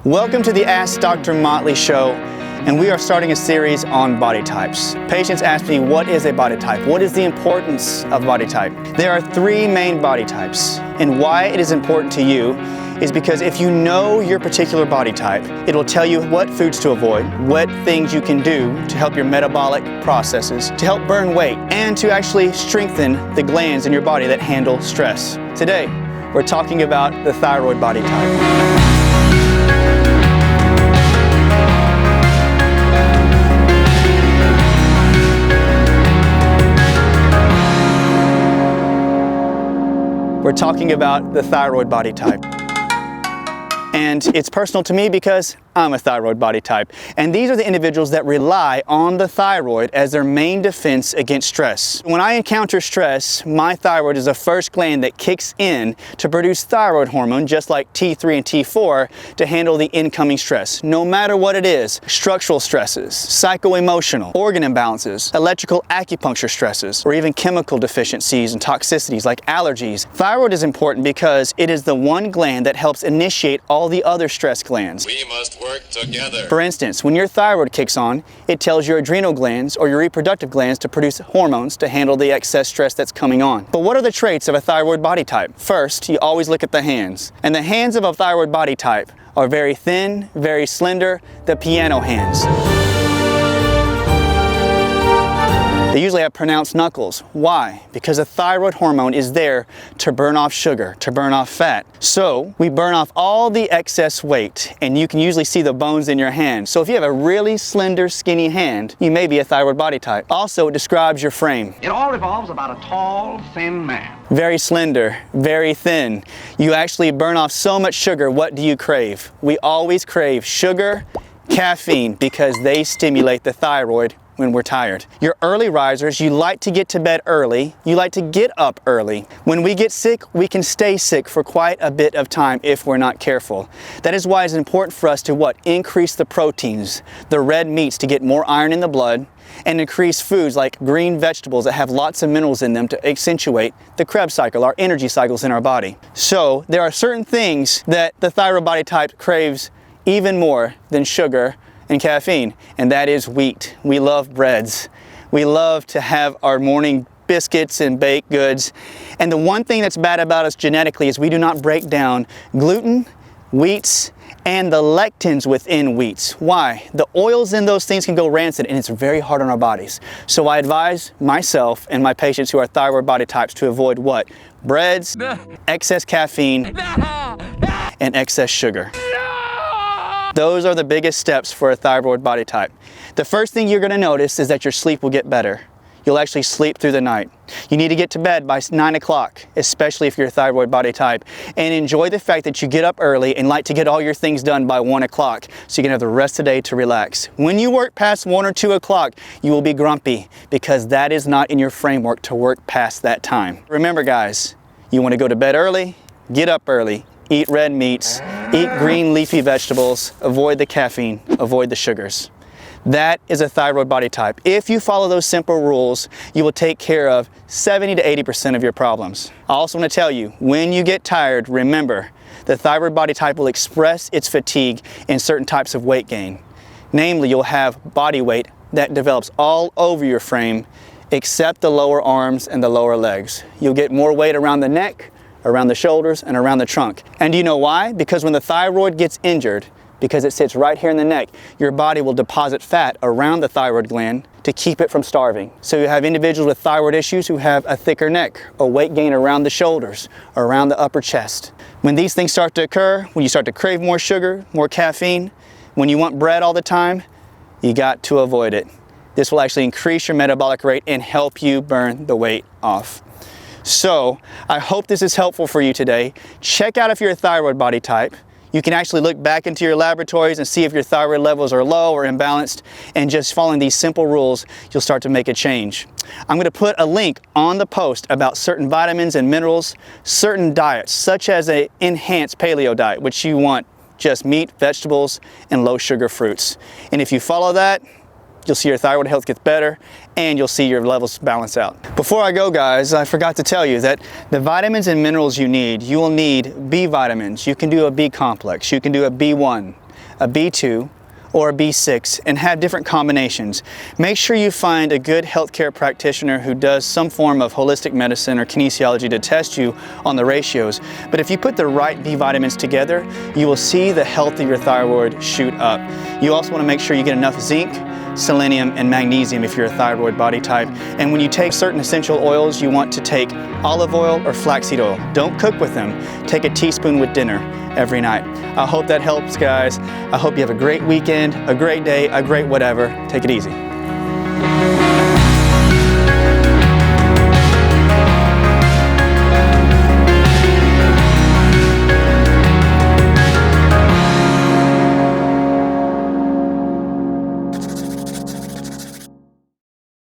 Welcome to the Ask Dr. Motley show, and we are starting a series on body types. Patients ask me, what is a body type? What is the importance of body type? There are three main body types, and why it is important to you is because if you know your particular body type, it will tell you what foods to avoid, what things you can do to help your metabolic processes, to help burn weight, and to actually strengthen the glands in your body that handle stress. Today, we're talking about the thyroid body type. We're talking about the thyroid body type. And it's personal to me because I'm a thyroid body type. And these are the individuals that rely on the thyroid as their main defense against stress. When I encounter stress, my thyroid is the first gland that kicks in to produce thyroid hormone, just like T3 and T4, to handle the incoming stress. No matter what it is, structural stresses, psycho-emotional, organ imbalances, electrical acupuncture stresses, or even chemical deficiencies and toxicities like allergies. Thyroid is important because it is the one gland that helps initiate all the other stress glands. We must work together. For instance, when your thyroid kicks on, it tells your adrenal glands or your reproductive glands to produce hormones to handle the excess stress that's coming on. But what are the traits of a thyroid body type? First, you always look at the hands. And the hands of a thyroid body type are very thin, very slender, the piano hands. They usually have pronounced knuckles. Why? Because the thyroid hormone is there to burn off sugar, to burn off fat. So we burn off all the excess weight, and you can usually see the bones in your hand. So if you have a really slender, skinny hand, you may be a thyroid body type. Also, it describes your frame. It all revolves about a tall, thin man. Very slender, very thin. You actually burn off so much sugar. What do you crave? We always crave sugar, caffeine, because they stimulate the thyroid when we're tired. You're early risers, you like to get to bed early, you like to get up early. When we get sick, we can stay sick for quite a bit of time if we're not careful. That is why it's important for us to increase the proteins, the red meats to get more iron in the blood, and increase foods like green vegetables that have lots of minerals in them to accentuate the Krebs cycle, our energy cycles in our body. So there are certain things that the thyroid body type craves even more than sugar and caffeine, and that is wheat. We love breads. We love to have our morning biscuits and baked goods. And the one thing that's bad about us genetically is we do not break down gluten, wheats, and the lectins within wheats. Why? The oils in those things can go rancid, and it's very hard on our bodies. So I advise myself and my patients who are thyroid body types to avoid what? Breads, excess caffeine, and excess sugar. Those are the biggest steps for a thyroid body type. The first thing you're going to notice is that your sleep will get better. You'll actually sleep through the night. You need to get to bed by 9 o'clock, especially if you're a thyroid body type, and enjoy the fact that you get up early and like to get all your things done by 1 o'clock so you can have the rest of the day to relax. When you work past 1 or 2 o'clock, you will be grumpy because that is not in your framework to work past that time. Remember guys, you want to go to bed early, get up early, eat red meats, eat green leafy vegetables, avoid the caffeine, avoid the sugars. That is a thyroid body type. If you follow those simple rules, you will take care of 70 to 80% of your problems. I also want to tell you, when you get tired, remember, the thyroid body type will express its fatigue in certain types of weight gain. Namely, you'll have body weight that develops all over your frame except the lower arms and the lower legs. You'll get more weight around the neck, around the shoulders, and around the trunk. And do you know why? Because when the thyroid gets injured, because it sits right here in the neck, your body will deposit fat around the thyroid gland to keep it from starving. So you have individuals with thyroid issues who have a thicker neck, or weight gain around the shoulders, around the upper chest. When these things start to occur, when you start to crave more sugar, more caffeine, when you want bread all the time, you got to avoid it. This will actually increase your metabolic rate and help you burn the weight off. So I hope this is helpful for you today. Check out if you're a thyroid body type. You can actually look back into your laboratories and see if your thyroid levels are low or imbalanced, and just following these simple rules, you'll start to make a change. I'm going to put a link on the post about certain vitamins and minerals, certain diets, such as an enhanced paleo diet, which you want just meat, vegetables, and low sugar fruits. And if you follow that, you'll see your thyroid health gets better and you'll see your levels balance out. Before I go guys, I forgot to tell you that the vitamins and minerals you will need B vitamins, you can do a B complex, you can do a B1, a B2, or a B6 and have different combinations. Make sure you find a good healthcare practitioner who does some form of holistic medicine or kinesiology to test you on the ratios. But if you put the right B vitamins together, you will see the health of your thyroid shoot up. You also want to make sure you get enough zinc, selenium, and magnesium if you're a thyroid body type. And when you take certain essential oils, you want to take olive oil or flaxseed oil. Don't cook with them. Take a teaspoon with dinner every night. I hope that helps, guys. I hope you have a great weekend, a great day, a great whatever. Take it easy.